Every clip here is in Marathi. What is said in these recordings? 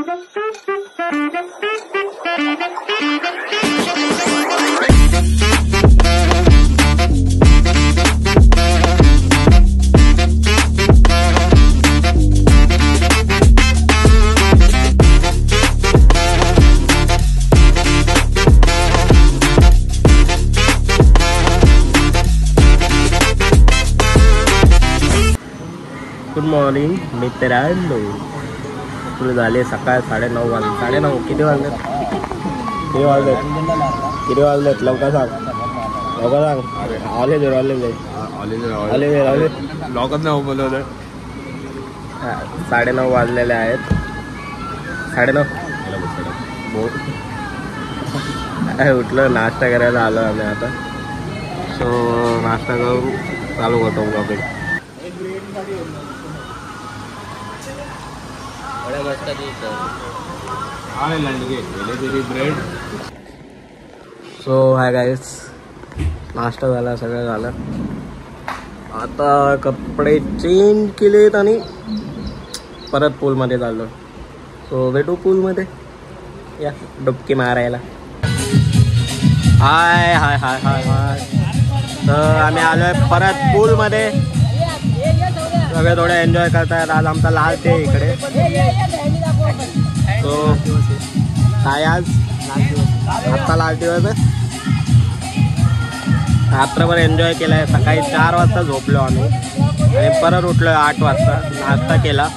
गुड मॉर्निंग मित्रांनो. तुला झाले सकाळ 9:30 वाजले. 9:30 किती वाजलेत? लवकर सांग. ऑलेज लॉकच नाही बोलवलं. 9:30 वाजलेले आहेत. 9:30 उठलो, नाश्ता करायला आलो आम्ही आता. सो नाश्ता करून चालू करतो ब्लॉगिंग. सो हाय गाईस, नाश्ता झाला, सगळं झालं. आता कपडे चेंज केलेत आणि परत पूलमध्ये चाललो. सो भेटू पूलमध्ये, या डुबकी मारायला. हाय हाय हाय हाय हाय. तर आम्ही आलोय परत पूलमध्ये. सगळे थोडे एन्जॉय करतायत. आज आमचा लाल ते इकडे. तो काय आज आत्ता लाल दिवस आहे. रात्रभर एन्जॉय केलाय. सकाळी 4 वाजता झोपलो आम्ही आणि परत उठलो 8 वाजता. नाश्ता केला,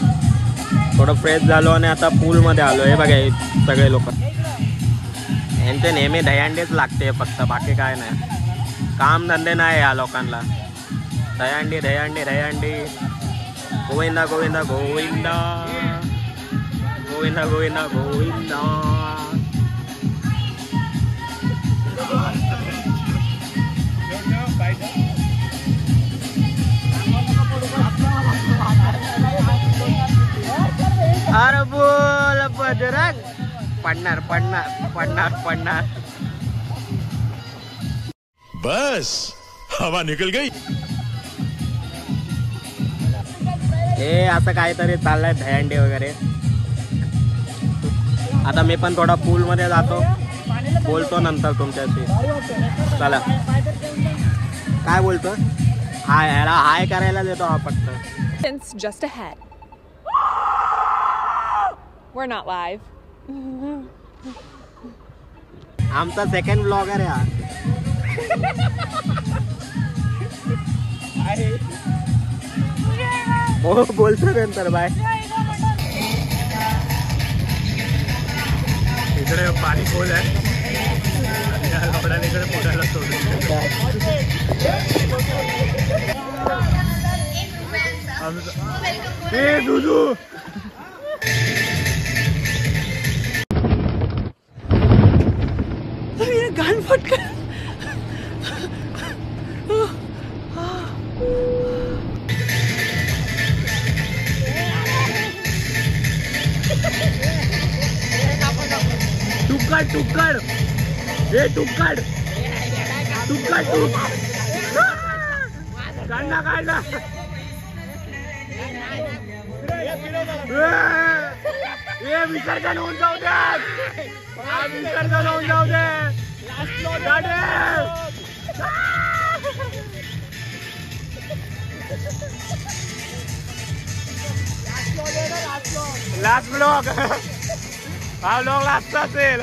थोडं फ्रेश झालो आणि आता पूलमध्ये आलो. हे बघा सगळे लोक. यांचे नेहमी दहीहंडीच लागते फक्त, बाकी काय नाही. काम धंदे नाही या लोकांना. दहीहंडी दहीहंडी दहीहंडी. गोविंदा गोविंदा गोविंदा गोविंदा गोविंदा गोविंदा. अरे बोल बजरंग. पडणार पडणार पडणार पडणार. बस हवा निकल गई. हे असं काहीतरी चाललंय दहीहंडी वगैरे. आता मी पण थोडा पूलमध्ये जातो, बोलतो नंतर तुमच्याशी. चला. काय बोलतो? हाय, ह्याला हाय करायला देतो हा फक्त. Just ahead. We're not live. आमचा सेकंड ब्लॉगर आहे हा. हो बोलतो नंतर. बाय. इकडे पाणी खोल आहे आणि या लोकडाने इकडे पोटायला सोडलं. दुधू गान फटका. टुक्कड टुक्कड. हे टुक्कड टुक्कड टुक. काढला काढला. हे विसर्जन होऊन जाऊ दे. विसर्जन होऊन जाऊ दे. Last blog. हा ब्लॉग लास्ट असेल.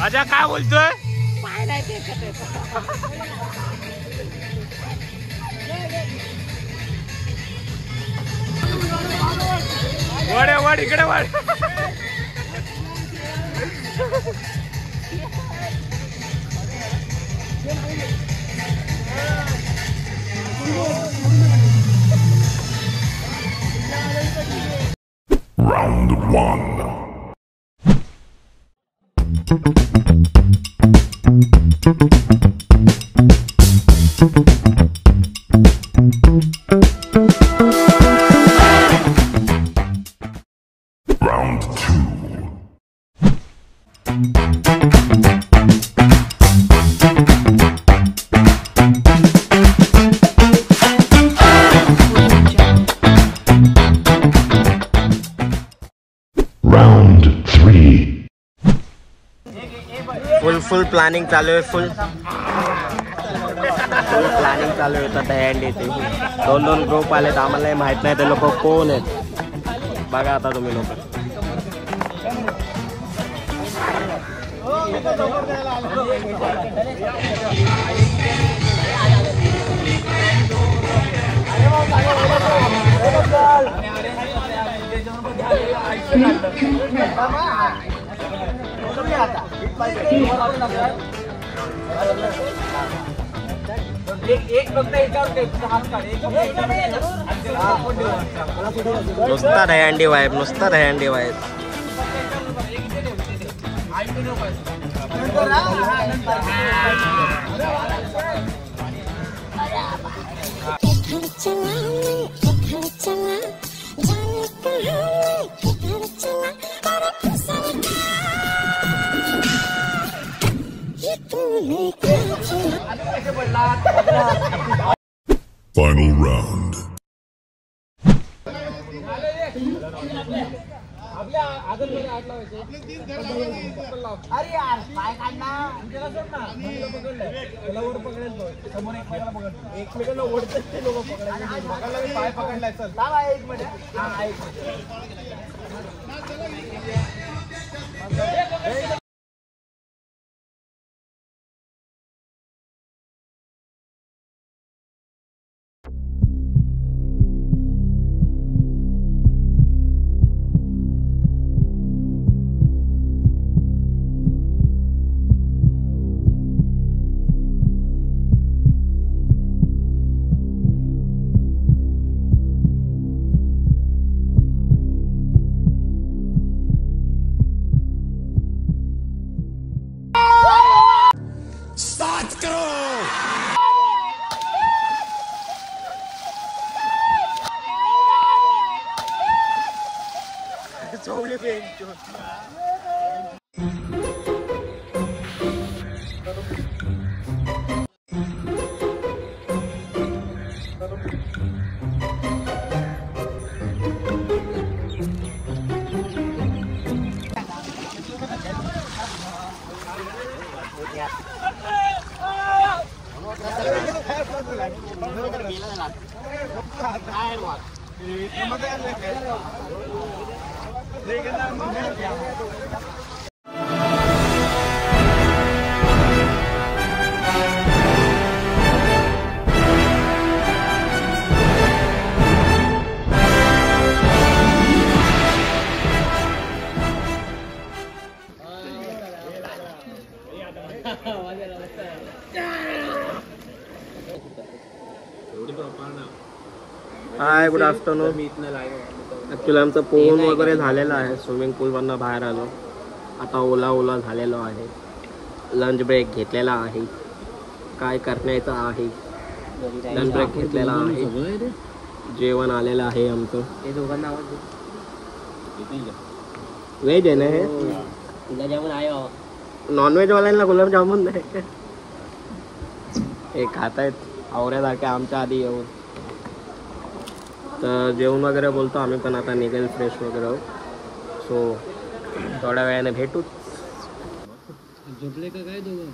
अच्छा काय बोलतोय? वड वड इकडे वड. Round 1. Round 2. फुल प्लॅनिंग चालू आहे फुल प्लॅनिंग चालू आहे आता दहीहंडीची. 2 ग्रुप आलेत आम्हाला माहित नाही ते लोक कोण आहेत. बघा आता तुम्ही लोक नुसता दहीहंडी वाईब नुसता Dahihandi vibe. Final round. Hi good afternoon. Actually आमचं पोहून वगैरे झालेलं आहे. स्विमिंग पूलवरनं बाहेर आलो. आता ओला झालेलो आहे. लंच ब्रेक घेतलेला आहे. काय करण्याचं आहे लंच ब्रेक घेतलेला आहे. जेवण आलेलं आहे आमचं. व्हेज आहे ना हे. नॉनव्हेजवाल्यांना गुलाबजामुन नाही हे खात आहेत आवऱ्यासारख्या आमच्या आधी येऊन. तर जेवण वगैरे बोलतो आम्ही पण आता निघेल फ्रेश वगैरे हो. सो थोड्या वेळाने भेटूच. झोपले का काय दोघं?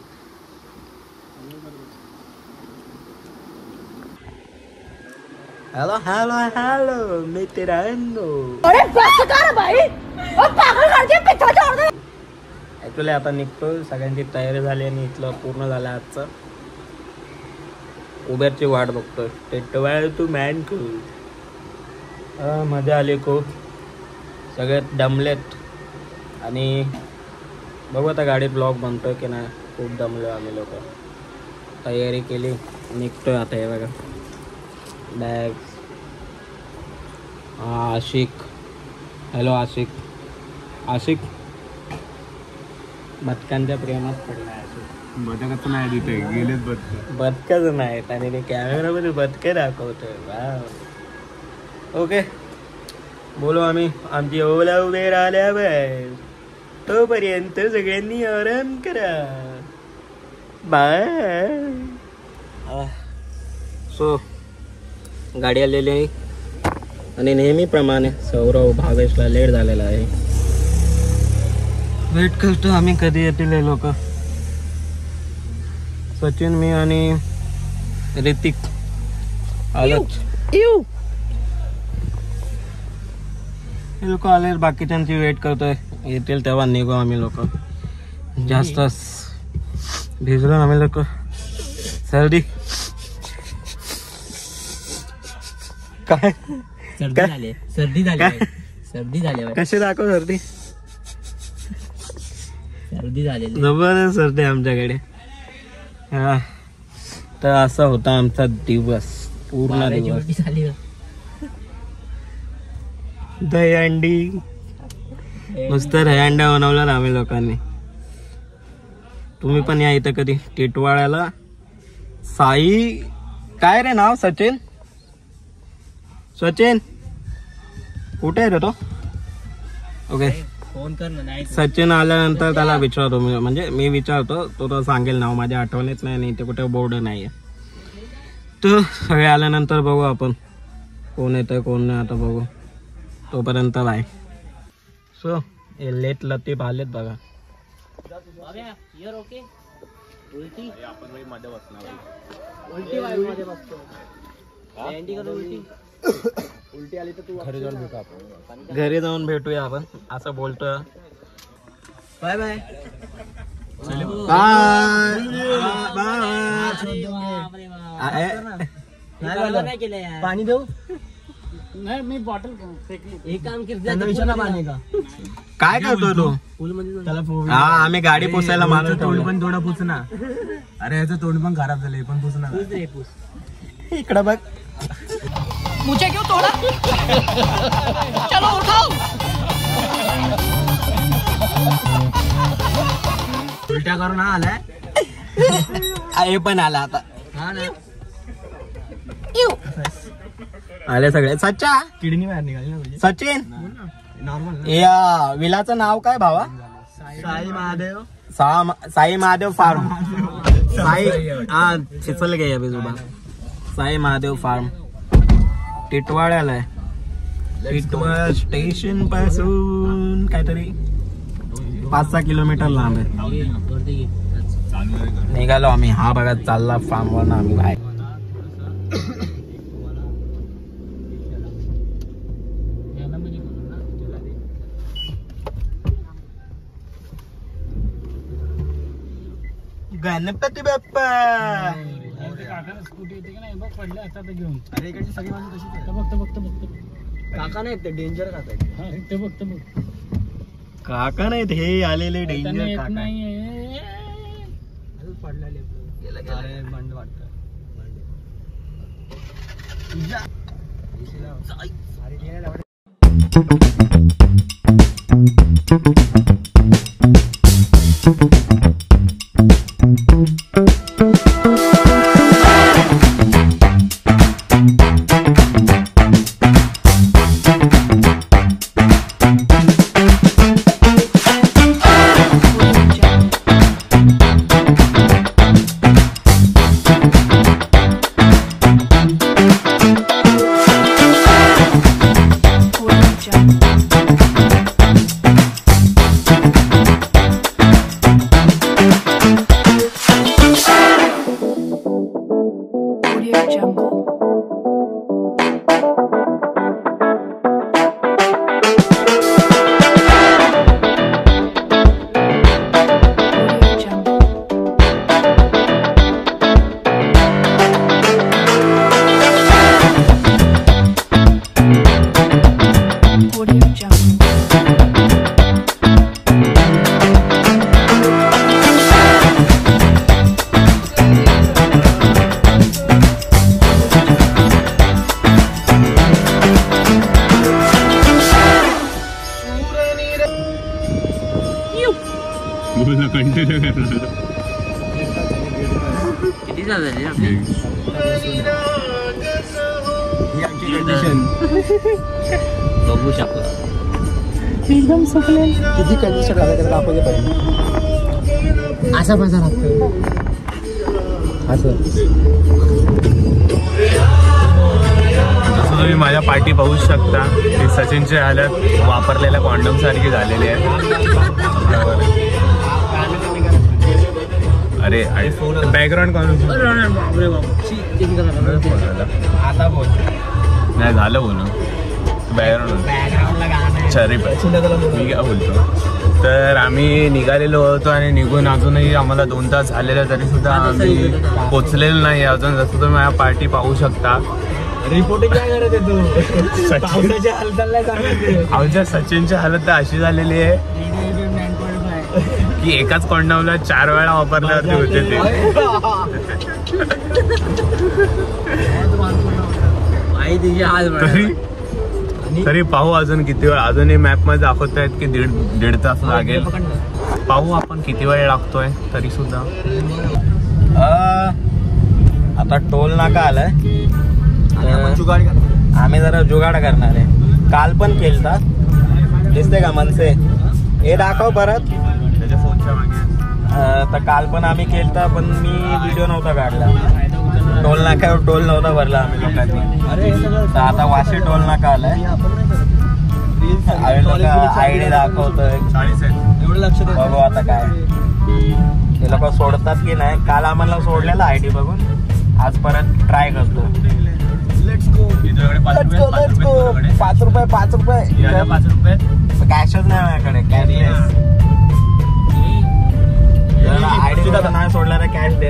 हॅलो हॅलो हॅलो मित्रांनो. ॲक्च्युली आता निघतो. सगळ्यांची तयारी झाली आणि इथलं पूर्ण झालं आजचं. उबेरची वाट बघतोय. टेटवाळ टू मॅन टू. मजा आली खूप. सगळे दमलेत आणि बघू आता गाडीत ब्लॉग बनतोय की नाही. खूप दमलो आम्ही लोक. तयारी केली निघतोय आता. हे बघा बॅग. आशिक. हॅलो आशिक. आशिक बदकांच्या प्रेमात पडला. आशिक बदकच नाही तिथे गेलेत बदकच नाहीत आणि ते कॅमेरामध्ये बदके दाखवतोय. वा ओके बोलो आम्ही. आमची ओला उबेर आल्यावर तोपर्यंत सगळ्यांनी आराम करा. बाय. सो गाडी आलेली आहे आणि नेहमीप्रमाणे सौरव भावेशला लेट झालेला आहे. वेट करतो आम्ही कधी येतील हे लोक. सचिन, मी आणि ऋतिक आलोच. हे लोक आले, बाकीच्यांची वेट करतोय, येतील तेव्हा निघू आम्ही लोक. जास्त भिजलो आम्ही लोक. सर्दी काय सर्दी झाली कशी दाखव सर्दी. सर्दी झालेली जबरदस्त सर्दी आमच्याकडे. हा तर असा होता आमचा दिवस, पूर्ण दिवस. दहीहंडी, नुसतं दहीहंड्या बनवल्या ना आम्ही लोकांनी. तुम्ही पण या इथं कधी टिटवाळ्याला. साई काय रे नाव? सचिन कुठे आहे रे तो? ओके, फोन कर ना. नाही सचिन आल्यानंतर त्याला विचारतो, म्हणजे मी विचारतो, तो सांगेल नाव. माझ्या आठवणीच नाही, ते कुठे बोर्ड नाही आहे. तर सगळे आल्यानंतर बघू आपण कोण येतं कोण नाही, आता बघू. तोपर्यंत बाय. सो हे लेट लतीफ आलेत बघा. घरी जाऊन भेटूया आपण, असं बोलतोय. Bye bye bye. पाणी देऊ? नाही, मी बॉटल फेकली. एक काम केलं पाणी का काय करतोय तू? हा आम्ही गाडी पुसायला मानून तोंड पण थोडं पुस ना. अरे याचं तोंड पण खराब झालंय, पण पुस ना. इकडं बघ. मुझे क्यों तोड़ा? चलो उठाओ. उलट्या करून आलाय. हे पण आला आता. हा ना, आले सगळे. सच्चा किडनी बाहेर निघाली ना. सचिन, नॉर्मल. या विलाचं नाव काय भावा? साई महादेव फार्म. साई हा चिचल गए अभी सुबह. साई महादेव फार्म टिटवाळ्याला आहे. टिटवाळा स्टेशन पासून काहीतरी 5-6 किलोमीटर लांब आहे. निघालो आम्ही. हा बघा चालला फार्मवर ना आम्ही बाहेर. गणपती बाप्पा. स्कूटी येते की नाही बघ, पडलं आता घेऊन. अरे इकडची सगळी माणसं तशीच बघतो. काका नाही ते डेंजर काका आहे. ते बघतो बघ. काका नाहीत हे आलेले डेंजर काका. नाही पडलेले बंड वाटत. किती झाले आपले? बघू शकतो एकदम सुकले. किती कंडिशन राहते दाखवले पाहिजे. असा पैसा लागतो असं. तुम्ही माझ्या पाठी पाहू शकता की सचिनचे हालत वापरलेल्या कॉन्डम सारखी झालेली आहे. अरे बॅकग्राऊंड कोण आता बोल. नाही झालं बोलून बॅकग्राऊंड शरीफ मी काय बोलतो. तर आम्ही निघालेलो होतो आणि निघून अजूनही आम्हाला 2 तास झालेले तरी सुद्धा आम्ही पोचलेलो नाही अजून. जसं तुम्ही माझ्या पार्टी पाहू शकता. रिपोर्टिंग काय करत आहे तू? पावसाच्या हालचाल सांगायचे. आमच्या सचिनची हालत तर अशी झालेली आहे की एकाच कॉन्डमला 4 वेळा वापरल्यावरती होते ते. तरी पाहू अजून किती वेळ. अजूनही मॅप मध्ये दाखवत आहेत की दीड तास लागेल. पाहू आपण किती वेळ लागतोय तरी सुद्धा. आता टोल नाका आलाय. आम्ही जरा जुगाड करणार आहे. काल पण केलता. दिसते का मनसे हे दाखव परत. त्याच्या फोनच्या मागे तर काल पण आम्ही केलता पण मी व्हिडिओ नव्हता काढला. टोल नाक्यावर टोल नव्हता भरला आम्ही लोकांनी. तर आता वाशी टोल नाका आलाय. आयडी दाखवतोय. एवढं लक्ष दे. बघू आता काय हे लोक सोडतात की नाही. काल आम्हाला सोडलेला आयडी बघून. आज परत ट्राय करतो. Let's go. 5 रुपये 5 रुपये 5 रुपये कॅशच नाही माझ्याकडे. कॅशलेस आयडी नाही सोडला रे. कॅश दे.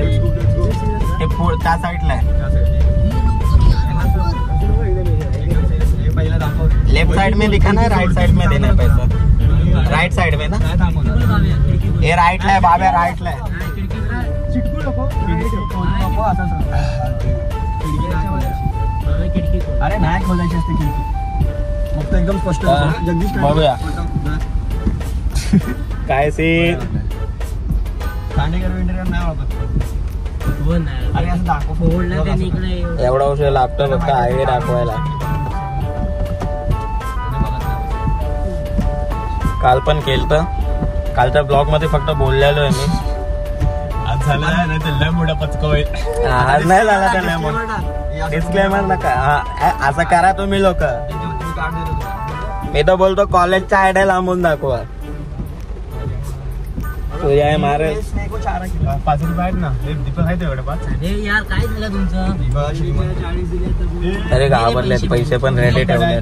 हे त्या साईडला आहे. लेफ्ट साइड में दिखा ना. राइट साइड में देना है पैसा. राइट साइड में ना. ये राइट ला है बाब्या. राइट ला है. अरे नाही खोलायची असते खिडकी. फक्त एकदम स्पष्ट जगदीश बघूया काय सीन. खांडेकर विंडेकर नाही वापरत. अरे असं दाखव. एवढा उशीर लागतो फक्त आयडी दाखवायला. काल पण केलतं. कालच्या ब्लॉग मध्ये फक्त बोललेलो आहे मी. आज झालं नाही तर लय मोठा पचका होईल. आज नाही झाला तर नाही मग डिस्क्लेमर नका. असं करा तुम्ही लोक. मी तर बोलतो कॉलेजच्या आयडिया लांबून दाखवा. तुझ्या आहे मारे 5 रुपये आहेत ना. दीपक आहे तेवढे 5. यार काय झालं तुमचं? अरे घाबरलेत. पैसे पण रेडी ठेवले.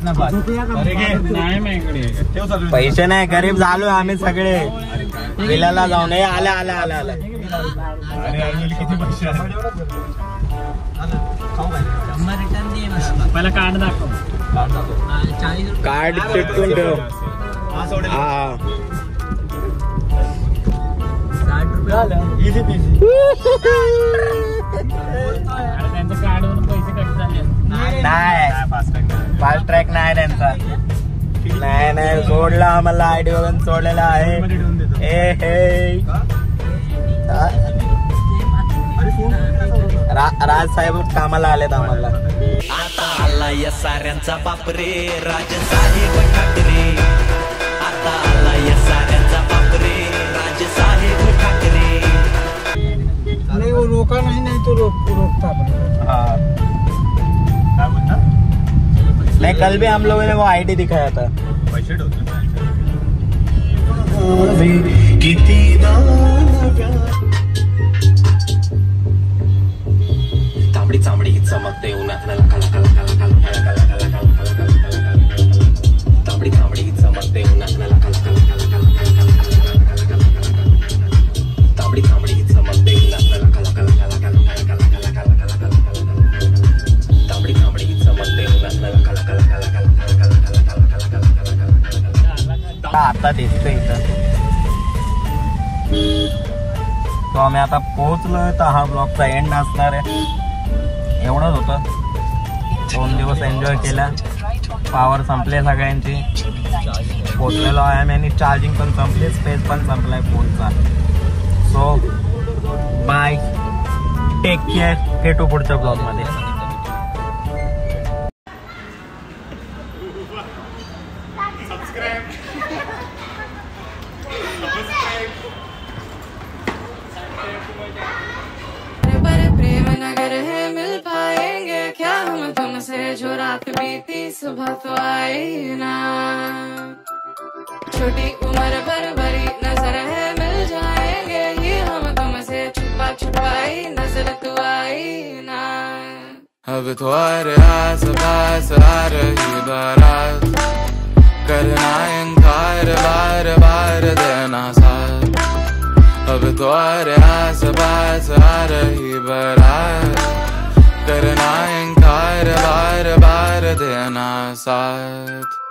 पैसे नाही. गरीब झालो आम्ही सगळे. विलाला जाऊन आले आले आले आले. किती पैसे पहिला कार्ड दाखव. कार्ड चिटकून ठेव. हा इझी पीजी. त्यांचं कार्डवरून पैसे कट झाले. नाही फास्ट ट्रॅक नाही त्यांचा. नाही नाही सोडला आम्हाला. आयडी वगैरे सोडलेला आहे. ए हे राज साहेब कामाला आलेत आम्हाला. आता आला या साऱ्यांचा बापरे राजसाहेब ठाकरे. आता आला या साऱ्यांचा बापरे राजसाहेब ठाकरे. नहीं वो रोका नहीं तो रोकता हाँ काय बोलता. नहीं कल भी हम लोगों ने वो आईडी दिखाया था. पैसे ठेवतो. तांबडी चांबडी चमकते उन्हात नला कला कला कला कला कला कला कला कला कला. तांबडी चांबडी चमकते उन्हात नला कला कला कला कला कला कला. तांबडी चांबडी चमकते उन्हात नला कला कला कला कला कला कला कला. तांबडी चांबडी चमकते उन्हात नला कला कला कला कला कला. आता दिसतोय इथं. तो आम्ही आता पोहोचलोय. तर हा ब्लॉगचा एंड असणार आहे. एवढंच होतं. 2 दिवस एन्जॉय केला. पावर संपले सगळ्यांची. पोहोचलेलो आहे आम्ही आणि चार्जिंग पण संपली. स्पेस पण संपलाय फोनचा. So bye. Take care. भेटू पुढच्या ब्लॉग मध्ये. नगर है मिल पाएंगे क्या हम तुमसे जो रात बीती सुबह तो आई ना. छोटी उम्र पर भरी नजर है मिल जाएंगे ये हम तुमसे छुपा अब तुम्हारे आस पास आ रही बारात, करना इनकार बार बार देना साथ। अब तुम्हारे आस पास आ रही बारात, करना इनकार बार बार देना साथ।